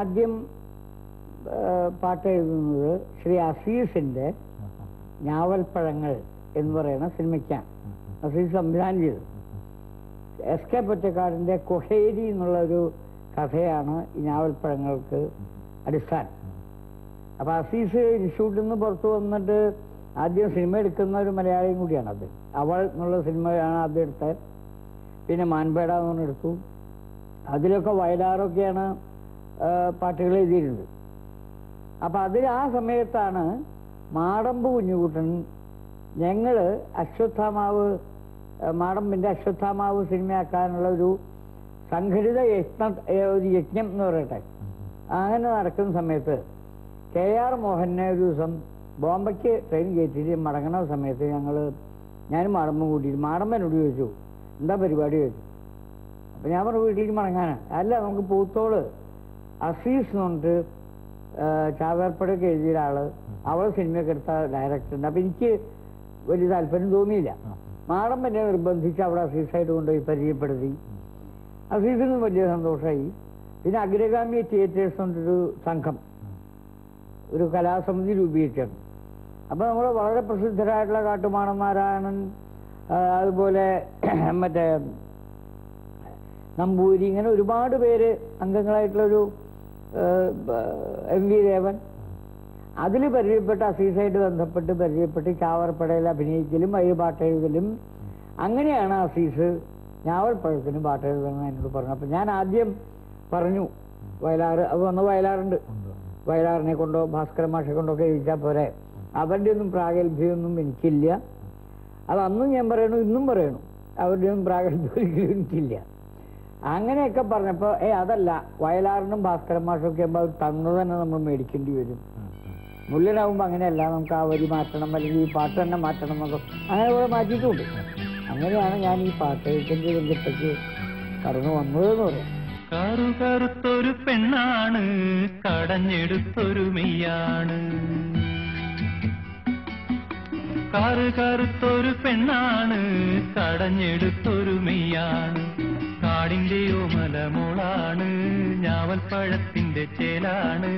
ആദ്യം പാട്ട് എഴുതുന്നത് ശ്രീ അസീസിന്റെ ഞാവൽപ്പഴങ്ങൾ എന്ന് പറയുന്ന സിനിമയ്ക്കാണ്. അസീസ് സംവിധാനം ചെയ്തത്. എസ് കെ പൊറ്റക്കാടിന്റെ കൊഹേരി എന്നുള്ളൊരു കഥയാണ് ഈ ഞാവൽപ്പഴങ്ങൾക്ക് അടിസ്ഥാനം. അപ്പൊ അസീസ് ഇൻസ്റ്റിറ്റ്യൂട്ടിൽ നിന്ന് പുറത്തു വന്നിട്ട് ആദ്യം സിനിമ എടുക്കുന്ന ഒരു മലയാളിയും കൂടിയാണ് അത്. അവൾ എന്നുള്ള സിനിമയാണ് ആദ്യം എടുത്തത്. പിന്നെ മാൻപേട എന്ന് പറഞ്ഞെടുത്തു. അതിലൊക്കെ വയലാറൊക്കെയാണ് പാട്ടുകൾ എഴുതിയിരുന്നത്. അപ്പൊ അതിൽ ആ സമയത്താണ് മാടമ്പ് കുഞ്ഞുകുട്ടൻ ഞങ്ങള് അശ്വത്ഥാമാവ് മാടമ്പിന്റെ അശ്വത്ഥാമാവ് സിനിമയാക്കാനുള്ള ഒരു സംഘടിത യജ്ഞം എന്ന് പറയട്ടെ, അങ്ങനെ നടക്കുന്ന സമയത്ത് KR മോഹനെ ഒരു ദിവസം ബോംബെക്ക് ട്രെയിൻ കയറ്റിയിട്ട് മടങ്ങുന്ന സമയത്ത് ഞാനും മാടമ്പും കൂട്ടിയിട്ട് മാടമ്പനോട് ചോദിച്ചു എന്താ പരിപാടി ചോദിച്ചു. അപ്പൊ ഞാൻ പറഞ്ഞു വീട്ടിലേക്ക് മടങ്ങാനാണ്. അല്ല, നമുക്ക് പൂത്തോള് അസീസ് എന്ന് പറഞ്ഞിട്ട് ചാവേർപ്പടയൊക്കെ എഴുതിയ ഒരാള്, അവൾ സിനിമയൊക്കെ എടുത്ത ഡയറക്ടറുണ്ട്. അപ്പൊ എനിക്ക് വലിയ താല്പര്യം തോന്നിയില്ല. മാടമ്പനെ നിർബന്ധിച്ച് അവിടെ അസീസായിട്ട് കൊണ്ടുപോയി പരിചയപ്പെടുത്തി. അസീസിന് വലിയ സന്തോഷമായി. പിന്നെ അഗ്രഗാമി തിയേറ്റേഴ്സ് കൊണ്ടൊരു സംഘം, ഒരു കലാസമിതി രൂപീകരിച്ചു. അപ്പൊ നമ്മൾ വളരെ പ്രസിദ്ധരായിട്ടുള്ള കാട്ടുമാടൻ നാരായണൻ, അതുപോലെ മറ്റേ നമ്പൂരി, ഇങ്ങനെ ഒരുപാട് പേര് അംഗങ്ങളായിട്ടുള്ളൊരു MV ദേവൻ, അതിൽ പരിചയപ്പെട്ട് അസീസായിട്ട് ബന്ധപ്പെട്ട് പരിചയപ്പെട്ട് ചാവർപ്പടയിൽ അഭിനയിക്കലും അതിൽ പാട്ടെഴുതലും. അങ്ങനെയാണ് അസീസ് ഞാവൽപ്പഴത്തിന് പാട്ടെഴുതണമെന്ന് എന്നോട് പറഞ്ഞു. അപ്പൊ ഞാൻ ആദ്യം പറഞ്ഞു വയലാറ്, അത് വന്ന് വയലാറുണ്ട്, വയലാറിനെ കൊണ്ടോ ഭാസ്കര മാഷെ കൊണ്ടൊക്കെ എഴുതിച്ചാൽ പോരെ, അവരുടെ ഒന്നും പ്രാഗൽഭ്യമൊന്നും എനിക്കില്ല. അത് അന്നും ഞാൻ പറയണു, ഇന്നും പറയണു, അവരുടെ ഒന്നും പ്രാഗൽഭ്യം ഒരിക്കലും എനിക്കില്ല. അങ്ങനെയൊക്കെ പറഞ്ഞപ്പോ അതല്ല, വയലാറിനും ഭാസ്കര മാഷൊക്കെ ആകുമ്പോൾ തന്നു തന്നെ നമ്മൾ മേടിക്കേണ്ടി വരും. മുല്ലനാവുമ്പോ അങ്ങനെയല്ല, നമുക്ക് ആ വരി മാറ്റണം അല്ലെങ്കിൽ ഈ പാട്ട് തന്നെ മാറ്റണം എന്നൊക്കെ അങ്ങനെ കൂടെ മാറ്റിയിട്ടുണ്ട്. അങ്ങനെയാണ് ഞാൻ ഈ പാട്ട് എഴുത്തിന്റെ രംഗത്തേക്ക് കടന്നു വന്നതെന്ന് പറയാം. കറുകറുത്തൊരു പെണ്ണാണ്, കടഞ്ഞെടുത്തൊരു മെയ്യാണ്. കറുകറുത്തൊരു പെണ്ണാണ്, കടഞ്ഞെടുത്തൊരു മെയ്യാണ്. കാടിന്റെയോ മലമോളാണ്, ഞാവൽപ്പഴത്തിന്റെ ചേലാണ്.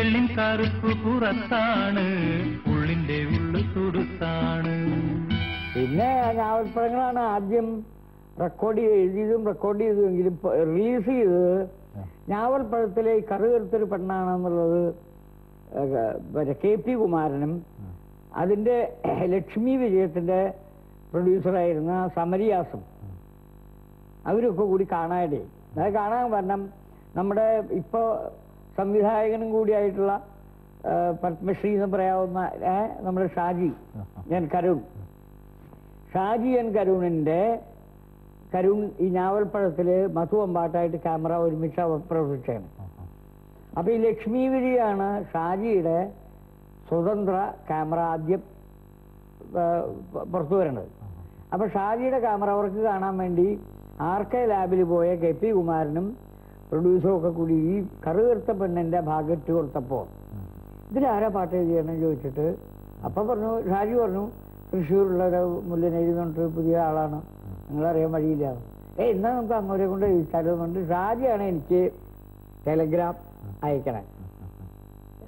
എള്ളിൻ കറുപ്പ് പുറത്താണ്, ഉള്ളിന്റെ ഉള്ളു തുടുത്താണ്. പിന്നെ ഞാവൽപ്പഴങ്ങളാണ് ആദ്യം റെക്കോർഡ് എഴുതിയതും റെക്കോർഡ് ചെയ്തതെങ്കിലും റിലീസ് ചെയ്തത് ഞാവൽപ്പഴത്തിലെ കറുകറുത്തൊരു പെണ്ണാണെന്നുള്ളത് KP കുമാരനും അതിന്റെ ലക്ഷ്മി വിജയത്തിന്റെ പ്രൊഡ്യൂസറായിരുന്ന സമരിയാസും അവരൊക്കെ കൂടി കാണാതെ. അത് കാണാൻ കാരണം നമ്മുടെ ഇപ്പോ സംവിധായകനും കൂടിയായിട്ടുള്ള പത്മശ്രീ എന്ന് പറയാവുന്ന നമ്മുടെ ഷാജി എൻ കരുണിന്റെ കരുൺ ഈ ഞാവൽപ്പഴത്തില് മധു അമ്പാട്ടായിട്ട് ക്യാമറ ഒരുമിച്ച് പ്രവർത്തിച്ചാണ്. അപ്പൊ ഈ ലക്ഷ്മി വിജയാണ് ഷാജിയുടെ സ്വതന്ത്ര ക്യാമറ ആദ്യം പുറത്തു വരേണ്ടത്. അപ്പൊ ഷാജിയുടെ ക്യാമറ വർക്ക് കാണാൻ വേണ്ടി RK ലാബിൽ പോയ KP കുമാരനും പ്രൊഡ്യൂസറും ഒക്കെ കൂടി ഈ കറുകറുത്ത പെണ്ണിന്റെ ഭാഗം ഇട്ട് കൊടുത്തപ്പോ ഇതിലാരാ പാട്ട് എഴുതിയെന്ന് ചോദിച്ചിട്ട് അപ്പൊ പറഞ്ഞു, ഷാജി പറഞ്ഞു തൃശ്ശൂരുള്ള മുല്ലനെഴുതി പറഞ്ഞിട്ട് പുതിയ ആളാണ്, നിങ്ങളറിയാൻ വഴിയില്ല. എന്നാ നമുക്ക് അങ്ങോരെ കൊണ്ട് എഴുതിച്ചാലോ എന്നുണ്ട്. ഷാജിയാണ് എനിക്ക് ടെലഗ്രാം അയക്കണേ.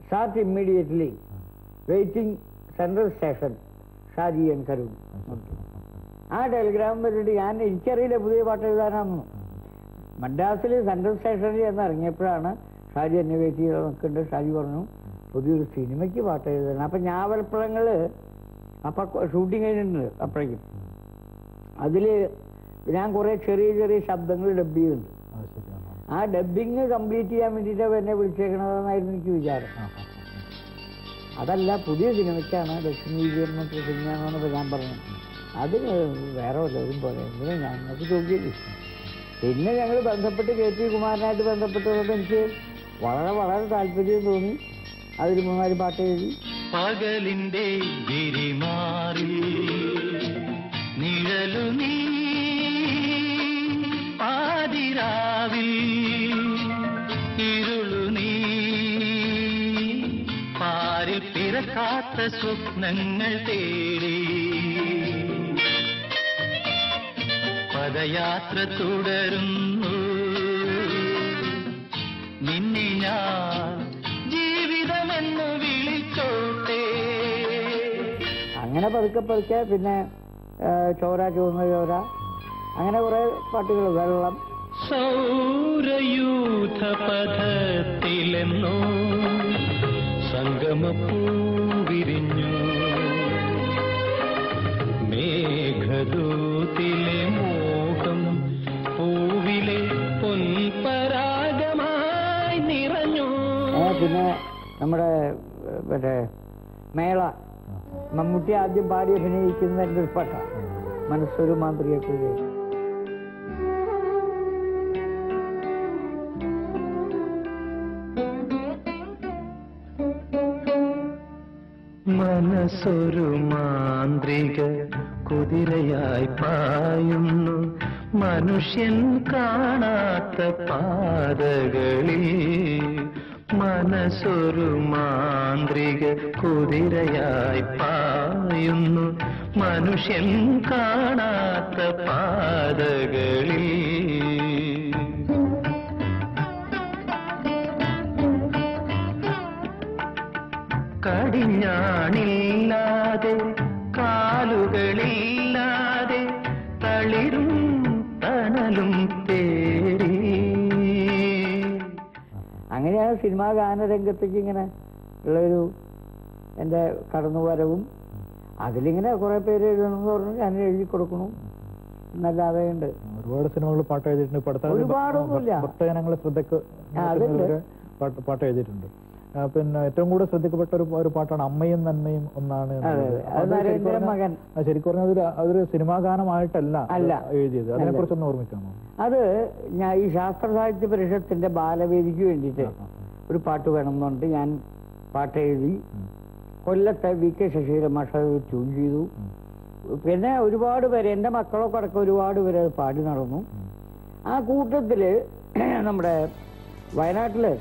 Start immediately, waiting central station, Shaji N Karun. ആ ടെലിഗ്രാം പറ്റിയിട്ട് എനിക്കറിയില്ല പുതിയ പാട്ട് എഴുതാനാണെന്ന്. മദ്രാസിൽ സെൻട്രൽ സ്റ്റേഷനിൽ എന്ന് ഇറങ്ങിയപ്പോഴാണ് ഷാജി എന്നെ വെയിറ്റ് ചെയ്ത് നിൽക്കുന്നുണ്ട്. ഷാജി പറഞ്ഞു പുതിയൊരു സിനിമയ്ക്ക് പാട്ട് എഴുതണം. അപ്പൊ ഞാവൽപ്പഴങ്ങള് അപ്പൊ ഷൂട്ടിങ് കഴിഞ്ഞിട്ടുണ്ട്. അപ്പോഴേക്കും അതില് ഞാൻ കുറെ ചെറിയ ചെറിയ ശബ്ദങ്ങൾ ഡബ് ചെയ്തിട്ടുണ്ട്. ആ ഡബിങ് കംപ്ലീറ്റ് ചെയ്യാൻ വേണ്ടിയിട്ട് എന്നെ വിളിച്ചേക്കണതെന്നായിരുന്നു എനിക്ക് വിചാരം. അതല്ല, പുതിയ സിനിമയ്ക്കാണ്, ലക്ഷ്മി വിജയൻ എന്നൊരു സിനിമയാണെന്ന് ഞാൻ പറഞ്ഞു. അതിന് വേറെ വല്ലതും പോലെ എങ്ങനെ ഞങ്ങൾക്ക് ചോദിക്കില്ല. പിന്നെ ഞങ്ങൾ ബന്ധപ്പെട്ട് KP കുമാരനായിട്ട് ബന്ധപ്പെട്ടതുകൊണ്ട് എനിക്ക് വളരെ വളരെ താല്പര്യം തോന്നി. അതിൽ 3-4 പാട്ട് എഴുതി. പകലിന്റെ വിരിമാറി നിഴലു നീ, പാതിരാവിൽ ഇരുളു നീ, പാരിൽ പിറക്കാത്ത സ്വപ്നങ്ങൾ തേടി പദയാത്ര തുടരുന്നു. നിന്നെ ഞാൻ ജീവിതമെന്ന് വിളിച്ചോട്ടെ. അങ്ങനെ പതുക്കെ പതുക്കെ പിന്നെ ചോര ചുവന്ന ചോര, അങ്ങനെ കുറെ പാട്ടുകൾ, വെള്ളം. സൗരയൂഥ പഥത്തിലെന്നോ സംഗമപ്പൂ വിരിഞ്ഞു, മേഘദൂതിലെ മോഹം പൂവിലെ പൊൻപരാഗമായി നിറഞ്ഞു. പിന്നെ നമ്മുടെ മറ്റേ മേള, മമ്മൂട്ടി ആദ്യം പാടി അഭിനയിക്കുന്ന എൻ്റെ ഒരു പാട്ടാണ്, മനസ്സൊരു മാന്ത്രികക്കുഴി. മനസ്സൊരു മാന്ത്രിക കുതിരയായി പായുന്നു മനുഷ്യൻ കാണാത്ത പാതകളിൽ. മനസ്സൊരു മാന്ത്രിക കുതിരയായി പായുന്നു മനുഷ്യൻ കാണാത്ത പാതകളിൽ. കടിഞ്ഞാണില്ലാതെ കാലുകളില്ലാതെ തളിരും തണലും തേടി. അങ്ങനെയാണ് സിനിമാ ഗാനരംഗത്തേക്ക് ഇങ്ങനെ ഉള്ളൊരു എൻ്റെ കടന്നുവരവും. അതിലിങ്ങനെ കുറെ പേര് എഴുതണമെന്ന് പറഞ്ഞു, ഞാൻ എഴുതി കൊടുക്കണു എന്നല്ലാതെ ഉണ്ട്. ഒരുപാട് സിനിമകൾ പാട്ട് എഴുതിയിട്ടുണ്ട്. ഒരുപാടൊന്നുമില്ല, ഭക്തജനങ്ങളെ ശ്രദ്ധക്ക് പാട്ട് എഴുതിയിട്ടുണ്ട്. പിന്നെ ഏറ്റവും കൂടുതൽ ശ്രദ്ധിക്കപ്പെട്ട ഒരു പാട്ടാണ് അമ്മയും നന്മയും ഒന്നാണ്. ശരിക്കും പറഞ്ഞാൽ അതൊരു സിനിമാ ഗാനമായിട്ടല്ല എഴുതിയത്. അതിനെ കുറിച്ചൊന്ന് ഓർമ്മിക്കാമോ? അത് ഞാൻ ഈ ശാസ്ത്ര സാഹിത്യ പരിഷത്തിന്റെ ബാലവേദിക്ക് വേണ്ടിയിട്ട് ഒരു പാട്ട് വേണമെന്നുണ്ട്. ഞാൻ പാട്ട് എഴുതി, കൊല്ലത്തെ VK ശശീന്ദ്രൻ മാഷ് ട്യൂൺ ചെയ്തു. പിന്നെ ഒരുപാട് പേര്, എൻ്റെ മക്കളൊക്കെ അടക്കം ഒരുപാട് പേര് അത് പാടി നടന്നു. ആ കൂട്ടത്തില് നമ്മുടെ വയനാട്ടില്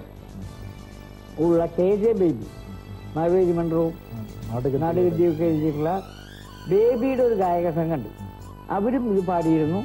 ഉള്ള KJ ബേബി, മാവേലി മണ്ഡലവും നാടകവിദ്യയൊക്കെ എഴുതിയിട്ടുള്ള ബേബിയുടെ ഒരു ഗായക സംഘം ഉണ്ട്. അവരും ഇത് പാടിയിരുന്നു.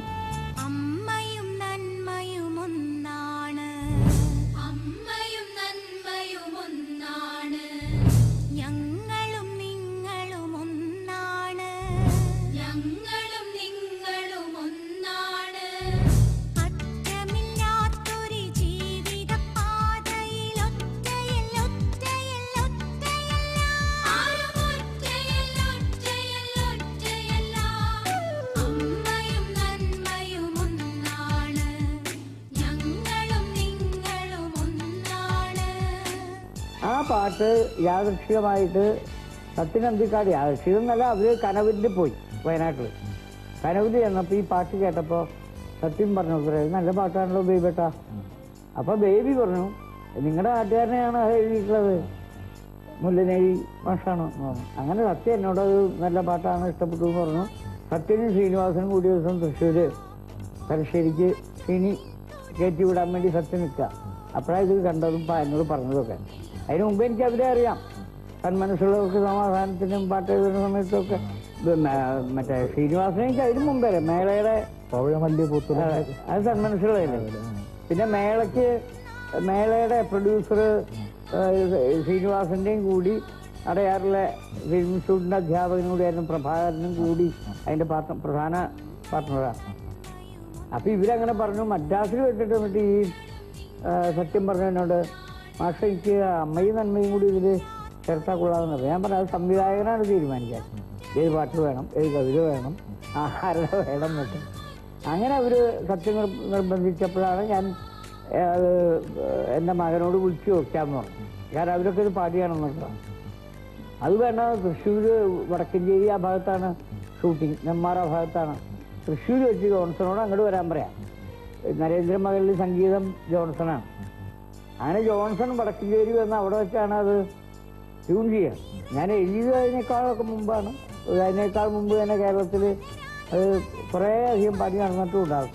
ആ പാട്ട് യാദൃശ്ചികമായിട്ട് സത്യനന്ദിക്കാട്, യാദൃശ്ചികം എന്നല്ല, അവര് കനവിൽ പോയി, വയനാട്ടിൽ കനവിൽ ചെന്നപ്പോൾ ഈ പാട്ട് കേട്ടപ്പോൾ സത്യം പറഞ്ഞു, നല്ല പാട്ടാണല്ലോ ബേബേട്ടാ. അപ്പൊ ബേബി പറഞ്ഞു, നിങ്ങളുടെ നാട്ടുകാരനെയാണ് അത് എഴുതിയിട്ടുള്ളത്, മുല്ലനേഴി മാഷാണ്. അങ്ങനെ സത്യം എന്നോട് അത് നല്ല പാട്ടാണ്, ഇഷ്ടപ്പെട്ടു എന്ന് പറഞ്ഞു. സത്യനും ശ്രീനിവാസനും കൂടിയ ദിവസം തൃശ്ശൂര് തലശ്ശേരിക്ക് ശ്രീനി കയറ്റി വിടാൻ വേണ്ടി സത്യം നിൽക്കുക. അപ്പോഴാണ് ഇത് കണ്ടതും എന്നോട് പറഞ്ഞതൊക്കെ. അതിന് മുമ്പ് എനിക്ക് അവരെ അറിയാം. തന്മനസ്സുള്ളവർക്ക് സമാധാനത്തിനും പാട്ട് എഴുതുന്ന സമയത്തൊക്കെ മറ്റേ ശ്രീനിവാസനെ എനിക്ക് അതിന് മുമ്പേ മേളയുടെ അത് തന്മനസ്സുള്ളതല്ലേ. പിന്നെ മേളയുടെ പ്രൊഡ്യൂസർ ശ്രീനിവാസന്റെയും കൂടി അടയാറിലെ ഫിലിം ഇൻസ്റ്റിറ്റ്യൂട്ടിന്റെ അധ്യാപകനും കൂടിയായിരുന്നു, പ്രഭാകരനും കൂടി അതിന്റെ പ്രധാന പാർട്ട്ണറാണ്. അപ്പൊ ഇവരങ്ങനെ പറഞ്ഞു. മദ്രാസിൽ വെച്ചിട്ട് വന്നിട്ട് ഈ സത്യം പറഞ്ഞു എന്നോട്, മാഷ എനിക്ക് അമ്മയും നന്മയും കൂടി ഇതിൽ ചേർത്താൽ കൊള്ളാമെന്ന് പറഞ്ഞു. ഞാൻ പറഞ്ഞു അത് സംവിധായകനാണ് തീരുമാനിക്കാൻ, ഏത് പാട്ട് വേണം, ഏത് കവിത വേണം, ആരുടെ വേണം എന്നൊക്കെ. അങ്ങനെ അവർ സത്യം നിർബന്ധിച്ചപ്പോഴാണ് ഞാൻ എൻ്റെ മകനോട് വിളിച്ചു നോക്കാമെന്ന് പറഞ്ഞു. കാരണം അവരൊക്കെ ഇത് പാടിയാണെന്നുള്ളതാണ്. അത് വേണ്ട, തൃശ്ശൂർ വടക്കഞ്ചേരി ആ ഭാഗത്താണ് ഷൂട്ടിങ്, നെന്മാറ ഭാഗത്താണ്. തൃശ്ശൂർ വെച്ച് ജോൺസണോട് അങ്ങോട്ട് വരാൻ പറയാം. നരേന്ദ്രമകളിൽ സംഗീതം ജോൺസണാണ്. അങ്ങനെ ജോൺസൺ വടക്കഞ്ചേരി വന്ന് അവിടെ വെച്ചാണ് അത് ട്യൂൺ ചെയ്യുക. ഞാൻ എഴുതിയതിനേക്കാളൊക്കെ മുമ്പാണ്, അതിനേക്കാൾ മുമ്പ് തന്നെ കേരളത്തിൽ അത് കുറേ അധികം പാടി നടന്നിട്ടും ഉണ്ടാകും.